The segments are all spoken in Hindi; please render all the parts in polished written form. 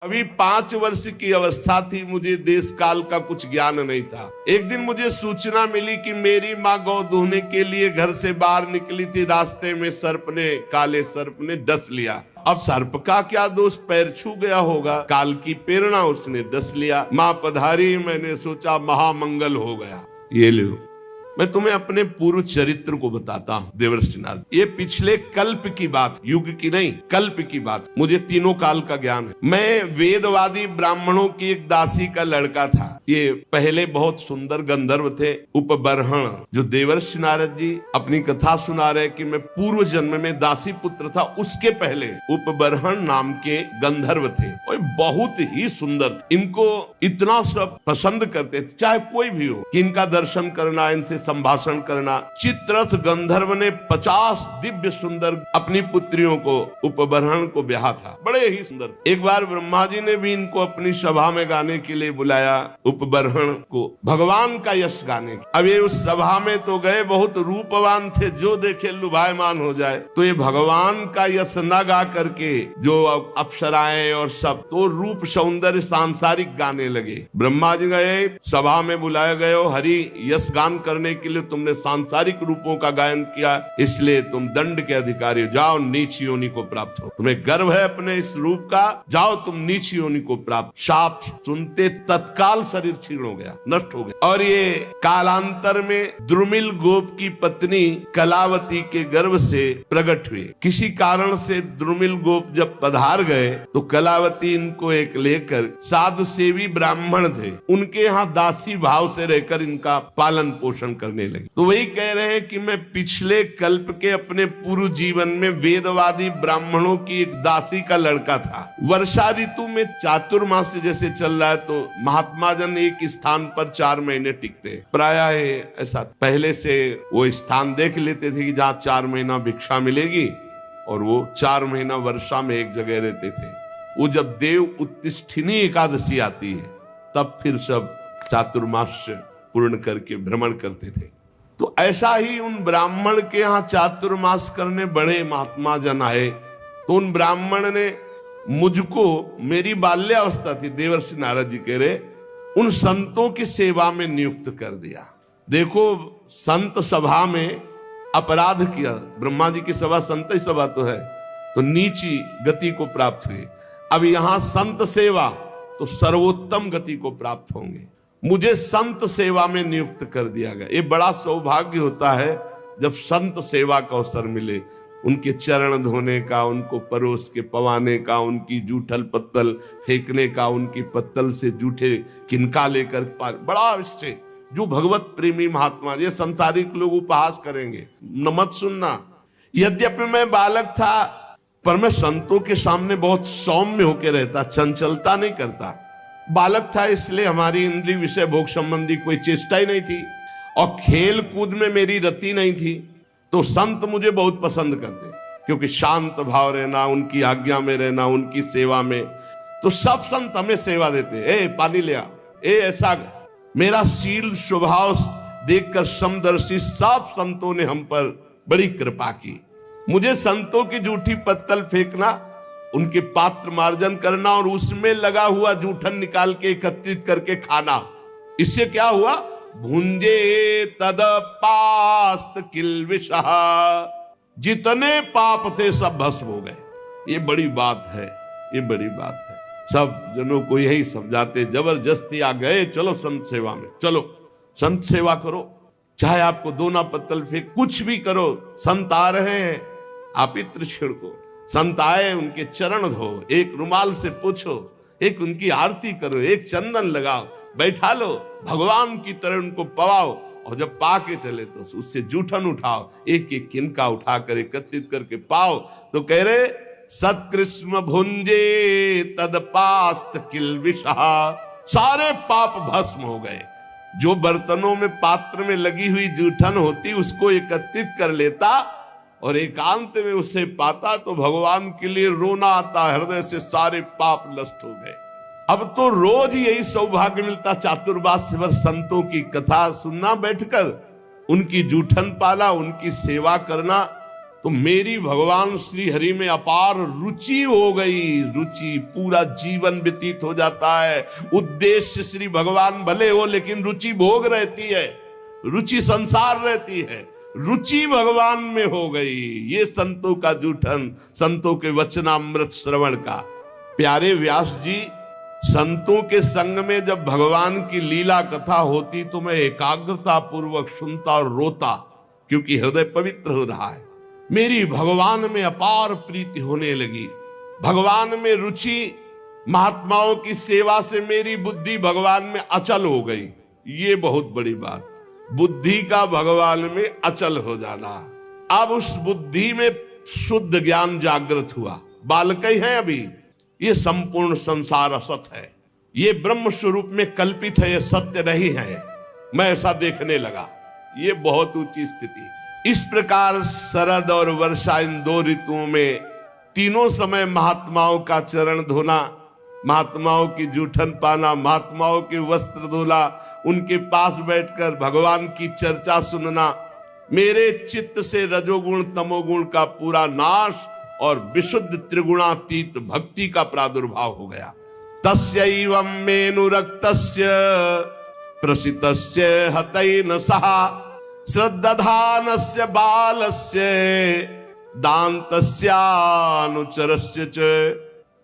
अभी 5 वर्ष की अवस्था थी, मुझे देश काल का कुछ ज्ञान नहीं था। एक दिन मुझे सूचना मिली कि मेरी माँ गौ दूहने के लिए घर से बाहर निकली थी, रास्ते में काले सर्प ने डस लिया। अब सर्प का क्या दोष, पैर छू गया होगा, काल की प्रेरणा, उसने डस लिया। माँ पधारी, मैंने सोचा महामंगल हो गया। ये लो, मैं तुम्हें अपने पूर्व चरित्र को बताता हूँ देवर्षि नारद। ये पिछले कल्प की बात, युग की नहीं, कल्प की बात। मुझे तीनों काल का ज्ञान है। मैं वेदवादी ब्राह्मणों की एक दासी का लड़का था। ये पहले बहुत सुंदर गंधर्व थे, उपबर्हण, जो देवर्षि नारद जी अपनी कथा सुना रहे कि मैं पूर्व जन्म में दासी पुत्र था, उसके पहले उपबर्हण नाम के गंधर्व थे और बहुत ही सुंदर। इनको इतना सब पसंद करते थे, चाहे कोई भी हो, कि इनका दर्शन करना, इनसे संभाषण करना। चित्ररथ गंधर्व ने 50 दिव्य सुंदर अपनी पुत्रियों को, उपबर्हण को ब्याहा था, बड़े ही सुंदर। एक बार ब्रह्मा जी ने भी इनको अपनी सभा में गाने के लिए बुलाया, उपबर्हण को, भगवान का यश गाने। अब ये उस सभा में तो गए, बहुत रूपवान थे, जो देखे लुभायमान हो जाए। तो ये भगवान का यश न गा करके जो अप्सराएं और सब, तो रूप सौंदर्य सांसारिक गाने लगे। ब्रह्मा जी गए, सभा में बुलाए गए, हरि यश गान करने के लिए तुमने सांसारिक रूपों का गायन किया, इसलिए तुम दंड के अधिकारी हो, जाओ नीच योनि को प्राप्त हो। तुम्हें गर्व है अपने इस रूप का, जाओ तुम नीच योनि को प्राप्त। शाप सुनते तत्काल शरीर क्षीण हो गया, नष्ट हो गया। और ये कालांतर में द्रुमिल गोप की पत्नी कलावती के गर्भ से प्रकट हुए। किसी कारण से द्रुमिल गोप जब पधार गए तो कलावती इनको एक लेकर, साधु सेवी ब्राह्मण थे, उनके यहाँ दासी भाव से रहकर इनका पालन पोषण करने लगे। तो वही कह रहे हैं कि मैं पिछले कल्प के अपने पूर्व जीवन में वेदवादी ब्राह्मणों की एक दासी का लड़का था। वर्षा ऋतु में चातुर्मास जैसे चल रहा है, तो महात्मा जन एक स्थान पर 4 महीने टिकते। प्रायः ऐसा पहले से वो स्थान देख लेते थे कि जहाँ 4 महीना भिक्षा मिलेगी, और वो 4 महीना वर्षा में एक जगह रहते थे। वो जब देव उत्तिष्ठिनी एकादशी आती है, तब फिर सब चातुर्मास पूर्ण करके भ्रमण करते थे। तो ऐसा ही उन ब्राह्मण के यहाँ चातुर्मास करने बड़े महात्मा जन आए। तो उन ब्राह्मण ने मुझको, मेरी बाल्यावस्था थी, देवर्षि नारद जी कह रहे, उन संतों की सेवा में नियुक्त कर दिया। देखो, संत सभा में अपराध किया, ब्रह्मा जी की सभा संत ही सभा तो है, तो नीची गति को प्राप्त हुए। अब यहां संत सेवा, तो सर्वोत्तम गति को प्राप्त होंगे। मुझे संत सेवा में नियुक्त कर दिया गया। ये बड़ा सौभाग्य होता है जब संत सेवा का अवसर मिले, उनके चरण धोने का, उनको परोस के पवाने का, उनकी जूठल पत्तल फेंकने का, उनकी पत्तल से जूठे किनका लेकर, बड़ा इससे जो भगवत प्रेमी महात्मा, ये संसारिक लोग उपहास करेंगे, न मत सुनना। यद्यपि मैं बालक था, पर मैं संतों के सामने बहुत सौम्य होकर रहता, चंचलता नहीं करता। बालक था, इसलिए हमारी इंद्रिय विषय भोग संबंधी कोई चेष्टा ही नहीं थी, और खेल कूद में मेरी रति नहीं थी। तो संत मुझे बहुत पसंद करते, क्योंकि शांत भाव रहना, उनकी आज्ञा में रहना, उनकी सेवा में। तो सब संत हमें सेवा देते, ए पानी ले आ, ए ऐसा। मेरा शील स्वभाव देखकर समदर्शी सब संतों ने हम पर बड़ी कृपा की। मुझे संतों की जूठी पत्तल फेंकना, उनके पात्र मार्जन करना, और उसमें लगा हुआ जूठन निकाल के एकत्रित करके खाना, इससे क्या हुआ, भुंजे तद पास्त किल्बिषः, जितने पाप थे सब भस्म हो गए। ये बड़ी बात है, ये बड़ी बात है। सब जनों को यही समझाते, जबरदस्ती आ गए, चलो संत सेवा में, चलो संत सेवा करो, चाहे आपको दोना पत्तल फेंक, कुछ भी करो, संत आ रहे हैं, आप इत्र छिड़को। संत आए, उनके चरण धो, एक रुमाल से पूछो, एक उनकी आरती करो, एक चंदन लगाओ, बैठा लो, भगवान की तरह उनको पवाओ, और जब पाके चले तो उससे जूठन उठाओ, एक एक किनका उठाकर एकत्रित करके पाओ। तो कह रहे, सत्कृष्ण भुंजे तदपास्त किल्बिषः, सारे पाप भस्म हो गए। जो बर्तनों में, पात्र में लगी हुई जूठन होती, उसको एकत्रित कर लेता और एकांत में उसे पाता, तो भगवान के लिए रोना आता, हृदय से सारे पाप नष्ट हो गए। अब तो रोज यही सौभाग्य मिलता, चातुर्मास भर संतों की कथा सुनना, बैठकर उनकी जूठन पाला, उनकी सेवा करना। तो मेरी भगवान श्री हरि में अपार रुचि हो गई। रुचि, पूरा जीवन व्यतीत हो जाता है। उद्देश्य श्री भगवान भले हो, लेकिन रुचि भोग रहती है, रुचि संसार रहती है। रुचि भगवान में हो गई। ये संतों का जूठन, संतों के वचनामृत श्रवण का। प्यारे व्यास जी, संतों के संग में जब भगवान की लीला कथा होती तो मैं एकाग्रता पूर्वक सुनता और रोता, क्योंकि हृदय पवित्र हो रहा है। मेरी भगवान में अपार प्रीति होने लगी, भगवान में रुचि। महात्माओं की सेवा से मेरी बुद्धि भगवान में अचल हो गई। ये बहुत बड़ी बात, बुद्धि का भगवान में अचल हो जाना। अब उस बुद्धि में शुद्ध ज्ञान जागृत हुआ। बालक ही है अभी, ये संपूर्ण संसार असत है, ये ब्रह्म स्वरूप में कल्पित है, ये सत्य नहीं है। मैं ऐसा देखने लगा। ये बहुत ऊंची स्थिति। इस प्रकार शरद और वर्षा, इन दो ऋतुओं में तीनों समय महात्माओं का चरण धोना, महात्माओं की जूठन पाना, महात्माओं के वस्त्र धोना, उनके पास बैठकर भगवान की चर्चा सुनना, मेरे चित्त से रजोगुण तमोगुण का पूरा नाश और विशुद्ध त्रिगुणातीत भक्ति का प्रादुर्भाव हो गया। तस्यैवं मेनुरक्तस्य प्रसितस्य हतैन सहा श्रद्धानस्य बालस्य दान्तस्यानुचरस्य च।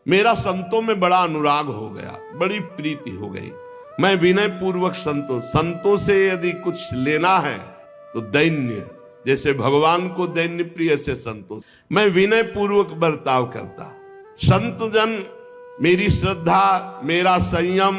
मेरा संतों में बड़ा अनुराग हो गया, बड़ी प्रीति हो गई। मैं विनय पूर्वक संतों से यदि कुछ लेना है तो दैन्य, जैसे भगवान को दैन्य प्रिय से संतों, मैं विनय पूर्वक बर्ताव करता। संत जन मेरी श्रद्धा, मेरा संयम,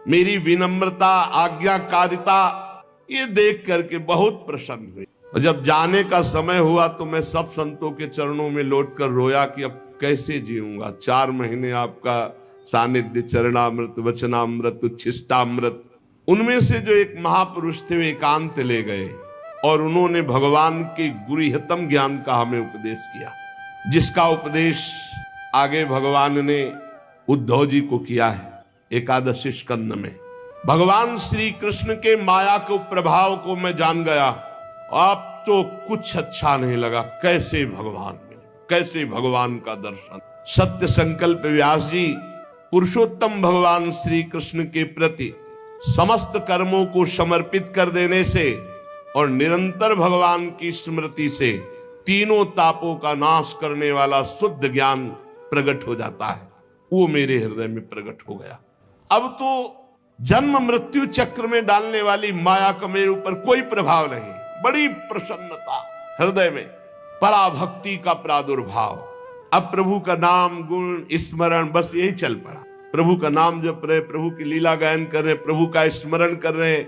मेरी विनम्रता, आज्ञाकारिता, ये देख करके बहुत प्रसन्न हुए। और जब जाने का समय हुआ तो मैं सब संतों के चरणों में लौटकर रोया कि अब कैसे जीऊंगा। 4 महीने आपका सानिध्य, चरणामृत, वचनामृत, उच्छिष्टामृत, उनमें से जो एक महापुरुष थे वे एकांत ले गए और उन्होंने भगवान के गुरुहितम ज्ञान का हमें उपदेश किया, जिसका उपदेश आगे भगवान ने उद्धव जी को किया है एकादशी स्कंद में। भगवान श्री कृष्ण के माया के प्रभाव को मैं जान गया। अब तो कुछ अच्छा नहीं लगा। कैसे भगवान मिले, कैसे भगवान का दर्शन। सत्य संकल्प व्यास जी पुरुषोत्तम भगवान श्री कृष्ण के प्रति समस्त कर्मों को समर्पित कर देने से और निरंतर भगवान की स्मृति से तीनों तापों का नाश करने वाला शुद्ध ज्ञान प्रकट हो जाता है। वो मेरे हृदय में प्रकट हो गया। अब तो जन्म मृत्यु चक्र में डालने वाली माया का मेरे ऊपर कोई प्रभाव नहीं। बड़ी प्रसन्नता हृदय में, पराभक्ति का प्रादुर्भाव। अब प्रभु का नाम गुण स्मरण बस यही चल पड़ा। प्रभु का नाम जप रहे, प्रभु की लीला गायन कर रहे, प्रभु का स्मरण कर रहे।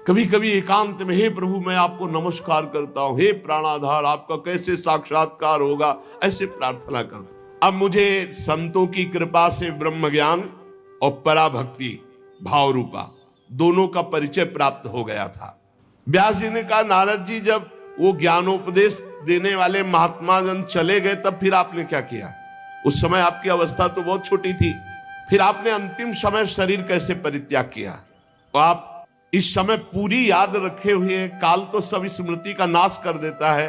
कभी कभी एकांत में, हे प्रभु मैं आपको नमस्कार करता हूं, हे प्राणाधार आपका कैसे साक्षात्कार होगा, ऐसे प्रार्थना करता। अब मुझे संतों की कृपा से ब्रह्म ज्ञान और पराभक्ति भाव रूपा दोनों का परिचय प्राप्त हो गया था। व्यास जी ने कहा, नारद जी जब वो ज्ञानोपदेश देने वाले महात्मा जन चले गए तब फिर आपने क्या किया? उस समय आपकी अवस्था तो बहुत छोटी थी, फिर आपने अंतिम समय शरीर कैसे परित्याग किया? तो आप इस समय पूरी याद रखे हुए हैं। काल तो सब स्मृति का नाश कर देता है।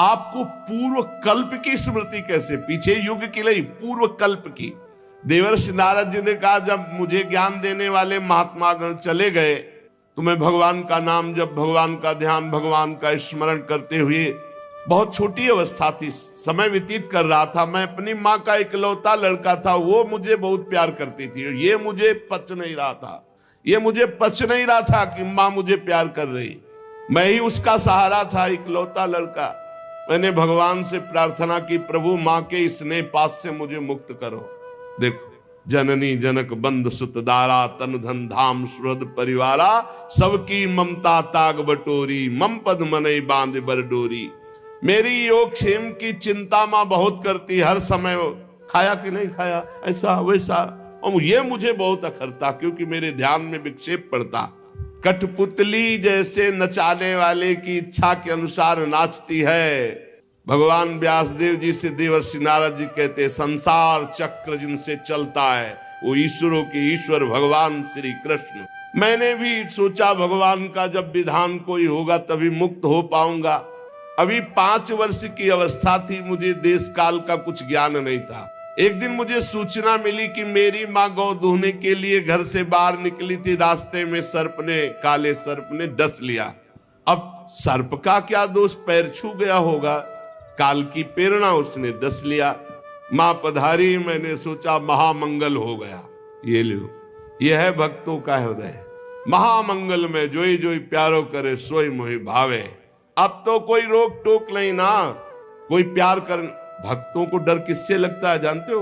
आपको पूर्व कल्प की स्मृति कैसे? पीछे युग की नहीं, पूर्व कल्प की। देवर्षि नारद जी ने कहा, जब मुझे ज्ञान देने वाले महात्मागण चले गए तो मैं भगवान का नाम जब, भगवान का ध्यान, भगवान का स्मरण करते हुए, बहुत छोटी अवस्था थी, समय व्यतीत कर रहा था। मैं अपनी माँ का इकलौता लड़का था, वो मुझे बहुत प्यार करती थी। ये मुझे पच नहीं रहा था, ये मुझे पच नहीं रहा था कि माँ मुझे प्यार कर रही। मैं ही उसका सहारा था, इकलौता लड़का। मैंने भगवान से प्रार्थना की, प्रभु माँ के स्नेह पास से मुझे मुक्त करो। देखो, जननी जनक बंधु सुत दारा, तन धन धाम सुहृद परिवारा, सबकी ममता ताग बटोरी, मम पद मनई बांध बरडोरी। मेरी योग क्षेम की चिंता माँ बहुत करती, हर समय खाया कि नहीं खाया, ऐसा वैसा, और ये मुझे बहुत अखरता क्योंकि मेरे ध्यान में विक्षेप पड़ता। कठपुतली जैसे नचाने वाले की इच्छा के अनुसार नाचती है। भगवान व्यासदेव जी से देवर्षि नारद जी कहते, संसार चक्र जिनसे चलता है वो ईश्वरों के ईश्वर भगवान श्री कृष्ण। मैंने भी सोचा भगवान का जब विधान कोई होगा तभी मुक्त हो पाऊंगा। अभी 5 वर्ष की अवस्था थी, मुझे देश काल का कुछ ज्ञान नहीं था। एक दिन मुझे सूचना मिली कि मेरी माँ गौ दूहने के लिए घर से बाहर निकली थी। रास्ते में काले सर्प ने डस लिया। अब सर्प का क्या दोष, पैर छू गया होगा, काल की प्रेरणा, उसने डस लिया। माँ पधारी, मैंने सोचा महामंगल हो गया। ये लो, यह है भक्तों का हृदय। महामंगल में जोई जोई प्यारो करे सोई मोहि भावे। अब तो कोई रोक टोक नहीं ना, कोई प्यार कर। भक्तों को डर किससे लगता है जानते हो?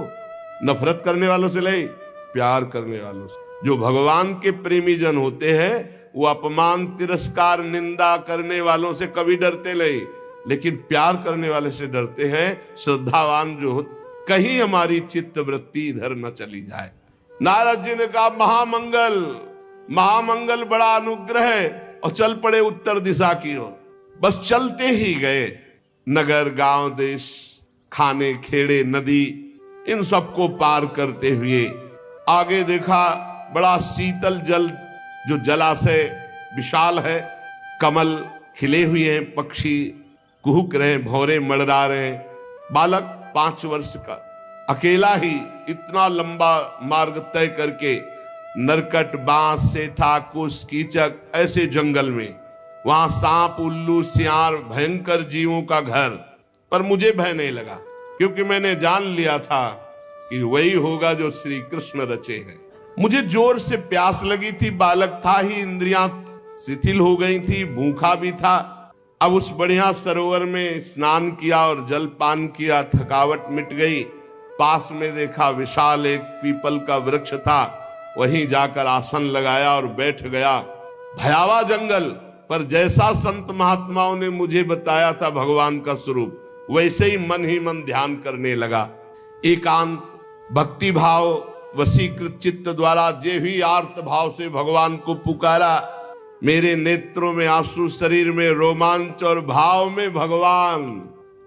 नफरत करने वालों से नहीं, प्यार करने वालों से। जो भगवान के प्रेमी जन होते हैं वो अपमान, तिरस्कार, निंदा करने वालों से कभी डरते नहीं, लेकिन प्यार करने वाले से डरते हैं। श्रद्धावान जो हो, कहीं हमारी चित्त वृत्ति इधर न चली जाए। नारद जी ने कहा महामंगल, महामंगल बड़ा अनुग्रह है, और चल पड़े उत्तर दिशा की ओर। बस चलते ही गए। नगर, गांव, देश, खाने, खेड़े, नदी, इन सबको पार करते हुए आगे देखा बड़ा शीतल जल, जो जलाशय विशाल है, कमल खिले हुए हैं, पक्षी कुहुक रहे हैं, भौरे मड़रा रहे हैं। बालक 5 वर्ष का अकेला ही इतना लंबा मार्ग तय करके नरकट, बांस, सेठा, कुश, कीचक, ऐसे जंगल में, वहां सांप, उल्लू, सियार, भयंकर जीवों का घर, पर मुझे भय नहीं लगा, क्योंकि मैंने जान लिया था कि वही होगा जो श्री कृष्ण रचे हैं। मुझे जोर से प्यास लगी थी, बालक था ही, इंद्रियां शिथिल हो गई थी, भूखा भी था। अब उस बढ़िया सरोवर में स्नान किया और जल पान किया, थकावट मिट गई। पास में देखा विशाल एक पीपल का वृक्ष था, वहीं जाकर आसन लगाया और बैठ गया। भयावह जंगल, पर जैसा संत महात्माओं ने मुझे बताया था भगवान का स्वरूप, वैसे ही मन ध्यान करने लगा। एकांत, भक्ति भाव, वशीकृत चित्त द्वारा जे भी आर्त भाव से भगवान को पुकारा, मेरे नेत्रों में आंसू, शरीर में रोमांच और भाव में भगवान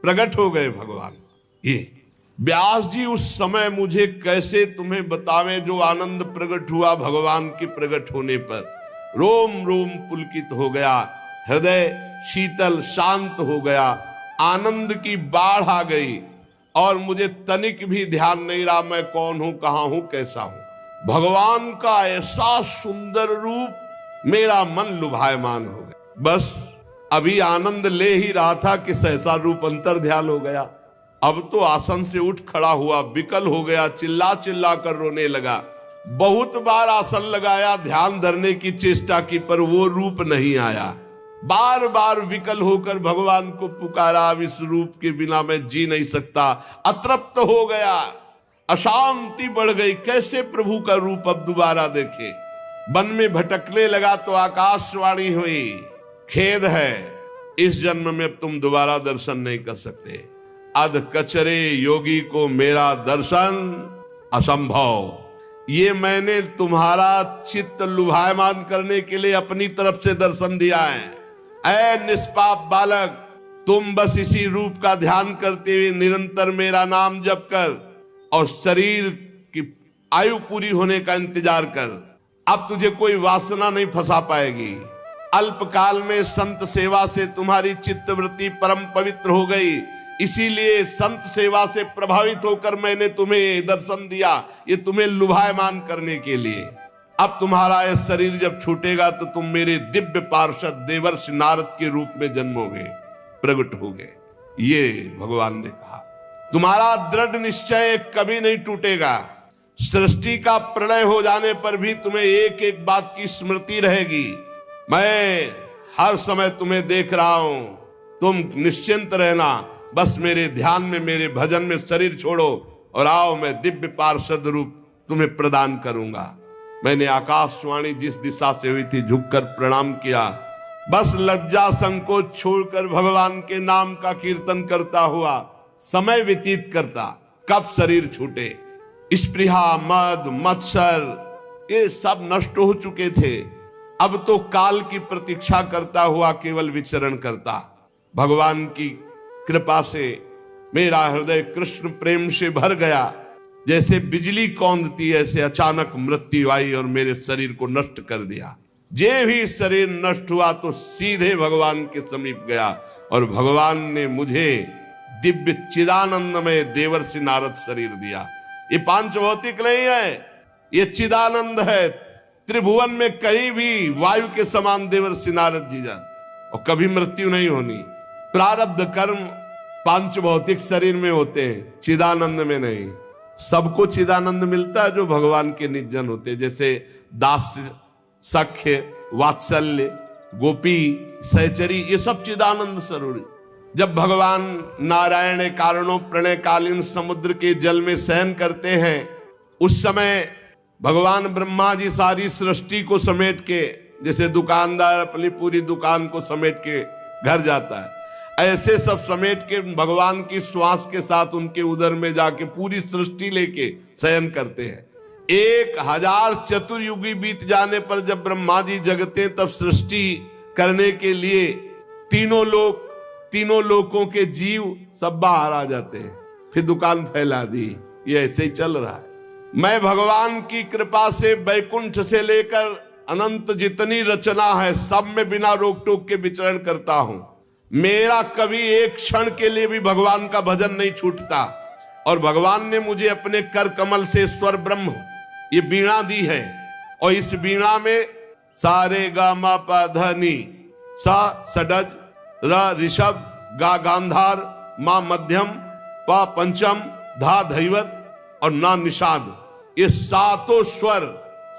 प्रकट हो गए। भगवान, ये व्यास जी उस समय मुझे कैसे तुम्हें बतावें जो आनंद प्रकट हुआ भगवान के प्रकट होने पर। रोम रोम पुलकित हो गया, हृदय शीतल शांत हो गया, आनंद की बाढ़ आ गई, और मुझे तनिक भी ध्यान नहीं रहा मैं कौन हूं, कहां हूं, कैसा हूं। भगवान का ऐसा सुंदर रूप, मेरा मन लुभायमान हो गया। बस अभी आनंद ले ही रहा था कि सहसा रूप अंतर ध्यान हो गया। अब तो आसन से उठ खड़ा हुआ, विकल हो गया, चिल्ला चिल्ला कर रोने लगा। बहुत बार आसन लगाया, ध्यान धरने की चेष्टा की, पर वो रूप नहीं आया। बार बार विकल होकर भगवान को पुकारा, अब इस रूप के बिना मैं जी नहीं सकता। अतृप्त हो गया, अशांति बढ़ गई, कैसे प्रभु का रूप अब दोबारा देखे। वन में भटकने लगा तो आकाशवाणी हुई, खेद है, इस जन्म में अब तुम दोबारा दर्शन नहीं कर सकते। अध कचरे योगी को मेरा दर्शन असंभव। ये मैंने तुम्हारा चित्त लुभायमान करने के लिए अपनी तरफ से दर्शन दिया है। ऐ निष्पाप बालक, तुम बस इसी रूप का ध्यान करते हुए निरंतर मेरा नाम जप कर और शरीर की आयु पूरी होने का इंतजार कर। अब तुझे कोई वासना नहीं फंसा पाएगी। अल्पकाल में संत सेवा से तुम्हारी चित्तवृत्ति परम पवित्र हो गई, इसीलिए संत सेवा से प्रभावित होकर मैंने तुम्हें दर्शन दिया, ये तुम्हें लुभायमान करने के लिए। अब तुम्हारा यह शरीर जब छूटेगा तो तुम मेरे दिव्य पार्षद देवर्षि नारद के रूप में जन्मोगे, प्रकट होगे। ये भगवान ने कहा। तुम्हारा दृढ़ निश्चय कभी नहीं टूटेगा। सृष्टि का प्रलय हो जाने पर भी तुम्हें एक एक बात की स्मृति रहेगी, मैं हर समय तुम्हें देख रहा हूं। तुम निश्चिंत रहना, बस मेरे ध्यान में, मेरे भजन में शरीर छोड़ो और आओ, मैं दिव्य पार्षद रूप तुम्हें प्रदान करूंगा। मैंने आकाशवाणी जिस दिशा से हुई थी झुककर प्रणाम किया। बस लज्जा संकोच छोड़कर भगवान के नाम का कीर्तन करता हुआ समय व्यतीत करता। कब शरीर छूटे। स्पृहा, मद, मत्सर ये सब नष्ट हो चुके थे। अब तो काल की प्रतीक्षा करता हुआ केवल विचरण करता। भगवान की कृपा से मेरा हृदय कृष्ण प्रेम से भर गया। जैसे बिजली कौंधती ऐसे अचानक मृत्यु आई और मेरे शरीर को नष्ट कर दिया। जे भी शरीर नष्ट हुआ तो सीधे भगवान के समीप गया और भगवान ने मुझे दिव्य चिदानंदमय देवर्षि नारद शरीर दिया। ये पांच भौतिक नहीं है, ये चिदानंद है। त्रिभुवन में कहीं भी वायु के समान देवर्षि नारद जी जान, और कभी मृत्यु नहीं होनी। प्रारब्ध कर्म पांच भौतिक शरीर में होते हैं, चिदानंद में नहीं। सबको चिदानंद मिलता है जो भगवान के निजन होते हैं, जैसे दास्य, सख्य, वात्सल्य, गोपी, सहचरी, ये सब चिदानंद स्वरूप। जब भगवान नारायण कारणों प्रणयकालीन समुद्र के जल में शयन करते हैं, उस समय भगवान ब्रह्मा जी सारी सृष्टि को समेट के, जैसे दुकानदार अपनी पूरी दुकान को समेट के घर जाता है, ऐसे सब समेट के भगवान की श्वास के साथ उनके उदर में जाके पूरी सृष्टि लेके शयन करते हैं। 1000 चतुर्युगी बीत जाने पर जब ब्रह्मा जी जगते, तब सृष्टि करने के लिए तीनों लोकों के जीव सब बाहर आ जाते हैं। फिर दुकान फैला दी। ये ऐसे ही चल रहा है। मैं भगवान की कृपा से बैकुंठ से लेकर अनंत जितनी रचना है, सब में बिना रोक टोक के विचरण करता हूं। मेरा कभी एक क्षण के लिए भी भगवान का भजन नहीं छूटता। और भगवान ने मुझे अपने कर कमल से स्वर ब्रह्म ये वीणा दी है, और इस वीणा में सारे गा मा पा ध नी, सा सडज, र ऋषभ, गा गांधार, मा मध्यम, पा पंचम, धा धैवत और ना निषाद, ये सातों स्वर,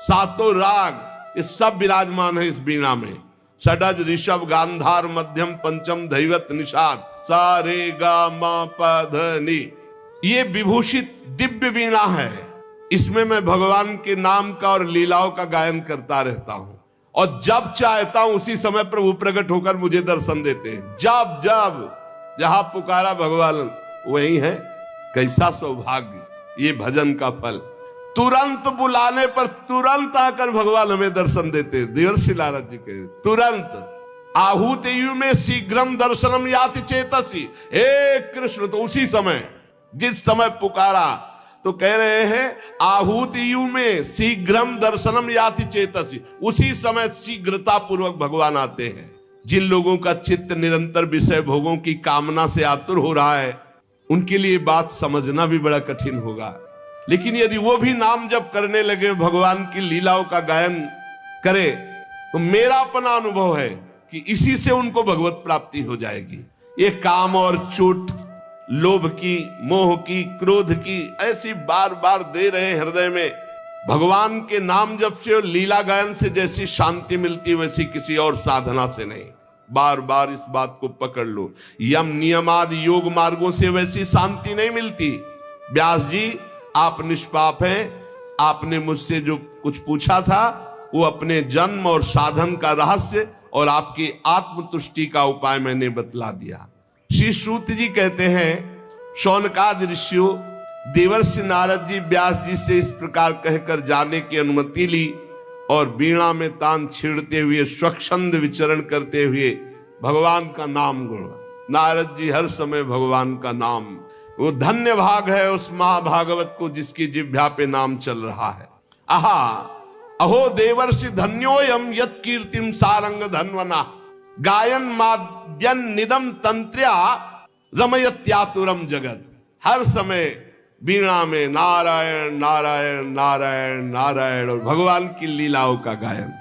सातों राग, ये सब विराजमान है इस वीणा में। षडज, ऋषभ, गांधार, मध्यम, पंचम, धैवत, निषाद, सारे गा मा पा ध नी, ये विभूषित दिव्य वीणा है। इसमें मैं भगवान के नाम का और लीलाओं का गायन करता रहता हूं, और जब चाहता हूं उसी समय प्रभु प्रकट होकर मुझे दर्शन देते हैं। जब जब जहां पुकारा भगवान वही है। कैसा सौभाग्य ये भजन का फल। तुरंत बुलाने पर तुरंत आकर भगवान हमें दर्शन देते। देवर्षि नारद जी के तुरंत आहूत यु में शीघ्रम दर्शनम याति चेतसी, हे कृष्ण। तो उसी समय, जिस समय पुकारा, तो कह रहे हैं आहूत यु में शीघ्रम दर्शनम याति चेतसी, उसी समय शीघ्रता पूर्वक भगवान आते हैं। जिन लोगों का चित्त निरंतर विषय भोगों की कामना से आतुर हो रहा है, उनके लिए बात समझना भी बड़ा कठिन होगा। लेकिन यदि वो भी नाम जप करने लगे, भगवान की लीलाओं का गायन करे, तो मेरा अपना अनुभव है कि इसी से उनको भगवत प्राप्ति हो जाएगी। ये काम और चोट, लोभ की, मोह की, क्रोध की, ऐसी बार बार दे रहे हृदय में। भगवान के नाम जप से और लीला गायन से जैसी शांति मिलती, वैसी किसी और साधना से नहीं। बार बार इस बात को पकड़ लो। यम नियम आदि योग मार्गों से वैसी शांति नहीं मिलती। व्यास जी, आप निष्पाप हैं। आपने मुझसे जो कुछ पूछा था, वो अपने जन्म और साधन का रहस्य और आपकी आत्मतुष्टि का उपाय मैंने बतला दिया। श्री सूत जी कहते हैं, शौनकादि ऋषियों, देवर्षि नारद जी व्यास जी से इस प्रकार कहकर जाने की अनुमति ली, और वीणा में तान छेड़ते हुए, स्वच्छंद विचरण करते हुए भगवान का नाम गुण। नारद जी हर समय भगवान का नाम, वो धन्य भाग है उस महाभागवत को जिसकी जिह्वा पे नाम चल रहा है। आहा अहो देवर्षि धन्योयम यत् कीर्तिम सारंग धन्वना, गायन माद्यन निदम तंत्र्या रमयत्यातुरम जगत। हर समय वीणा में नारायण नारायण नारायण नारायण और भगवान की लीलाओं का गायन।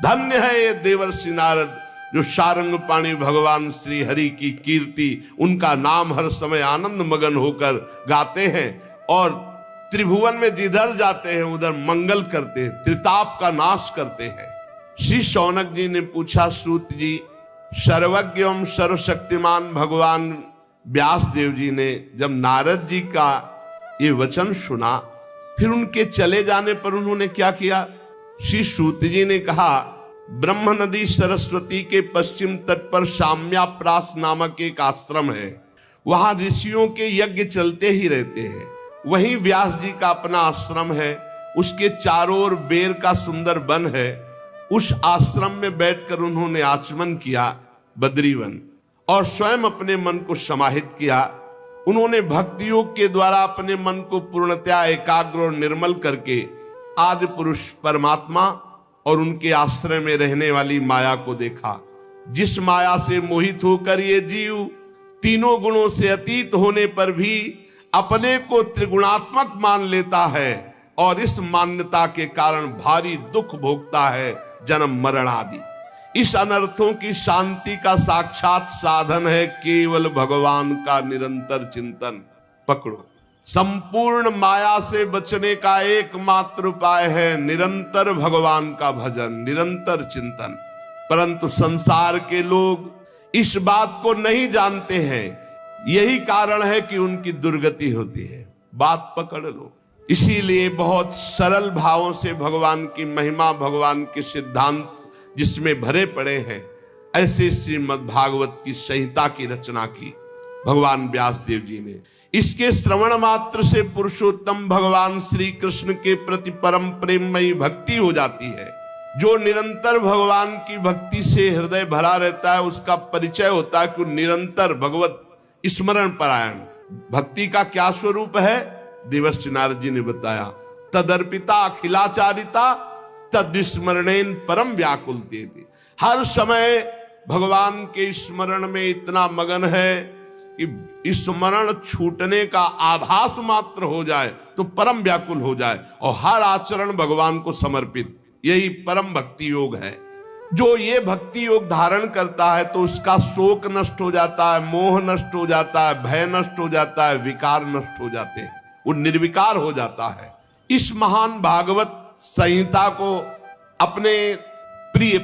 धन्य है ये देवर्षि नारद जो सारंग पाणी भगवान श्री हरि की कीर्ति, उनका नाम हर समय आनंद मगन होकर गाते हैं, और त्रिभुवन में जिधर जाते हैं उधर मंगल करते हैं, त्रिताप का नाश करते हैं। श्री शौनक जी ने पूछा, सूत जी, सर्वज्ञ एवं सर्वशक्तिमान भगवान व्यास देव जी ने जब नारद जी का ये वचन सुना, फिर उनके चले जाने पर उन्होंने क्या किया? श्री सूत जी ने कहा, ब्रह्म नदी सरस्वती के पश्चिम तट पर शाम्याप्रास नामक एक आश्रम है। वहां ऋषियों के यज्ञ चलते ही रहते हैं। वहीं व्यास जी का अपना आश्रम है। उसके चारों ओर बेर का सुंदर वन है। उस आश्रम में बैठकर उन्होंने आचमन किया, बद्रीवन, और स्वयं अपने मन को समाहित किया। उन्होंने भक्ति योग के द्वारा अपने मन को पूर्णतया एकाग्र और निर्मल करके आदि पुरुष परमात्मा और उनके आश्रय में रहने वाली माया को देखा। जिस माया से मोहित होकर ये जीव तीनों गुणों से अतीत होने पर भी अपने को त्रिगुणात्मक मान लेता है और इस मान्यता के कारण भारी दुख भोगता है, जन्म मरण आदि। इस अनर्थों की शांति का साक्षात साधन है केवल भगवान का निरंतर चिंतन। पकड़ो, संपूर्ण माया से बचने का एकमात्र उपाय है निरंतर भगवान का भजन, निरंतर चिंतन। परंतु संसार के लोग इस बात को नहीं जानते हैं, यही कारण है कि उनकी दुर्गति होती है। बात पकड़ लो। इसीलिए बहुत सरल भावों से भगवान की महिमा, भगवान के सिद्धांत जिसमें भरे पड़े हैं, ऐसे श्रीमद् भागवत की संहिता की रचना की भगवान व्यास देव जी ने। इसके श्रवण मात्र से पुरुषोत्तम भगवान श्री कृष्ण के प्रति परम प्रेममयी भक्ति हो जाती है। जो निरंतर भगवान की भक्ति से हृदय भरा रहता है, उसका परिचय होता है कि निरंतर भगवत स्मरण परायण। भक्ति का क्या स्वरूप है? देवर्षि नारद जी ने बताया, तदर्पिता अखिलाचारिता तद्स्मरणेन परम व्याकुलते। हर समय भगवान के स्मरण में इतना मगन है कि स्मरण छूटने का आभास मात्र हो जाए तो परम व्याकुल हो जाए और हर आचरण भगवान को समर्पित। यही परम भक्ति योग है। जो ये भक्ति योग धारण करता है तो उसका शोक नष्ट हो जाता है, मोह नष्ट हो जाता है, भय नष्ट हो जाता है, विकार नष्ट हो जाते हैं, वो निर्विकार हो जाता है। इस महान भागवत संहिता को अपने प्रिय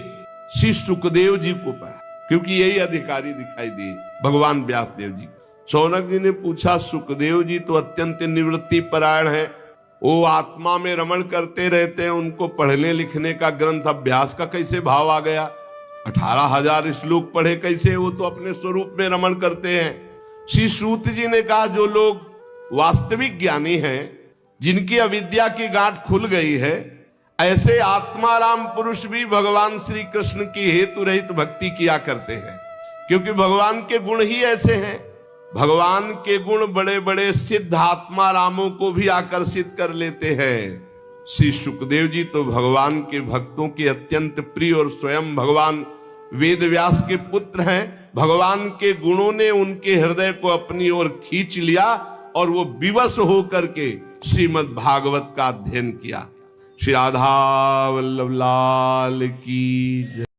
श्री सुखदेव जी को पाया, क्योंकि यही अधिकारी दिखाई दिए भगवान व्यास देव जी। शौनक जी ने पूछा, सुखदेव जी तो अत्यंत निवृत्ति परायण है, वो आत्मा में रमण करते रहते हैं, उनको पढ़ने लिखने का ग्रंथ अभ्यास का कैसे भाव आ गया? 18,000 श्लोक पढ़े कैसे? वो तो अपने स्वरूप में रमण करते हैं। श्री सूत जी ने कहा, जो लोग वास्तविक ज्ञानी हैं, जिनकी अविद्या की गांठ खुल गई है, ऐसे आत्माराम पुरुष भी भगवान श्री कृष्ण की हेतु रहित भक्ति किया करते हैं, क्योंकि भगवान के गुण ही ऐसे हैं। भगवान के गुण बड़े बड़े सिद्ध आत्मारामों को भी आकर्षित कर लेते हैं। श्री सुखदेव जी तो भगवान के भक्तों के अत्यंत प्रिय और स्वयं भगवान वेद व्यास के पुत्र हैं। भगवान के गुणों ने उनके हृदय को अपनी ओर खींच लिया और वो विवश होकर के श्रीमद् भागवत का अध्ययन किया। श्री राधा वल्लभ लाल की जय।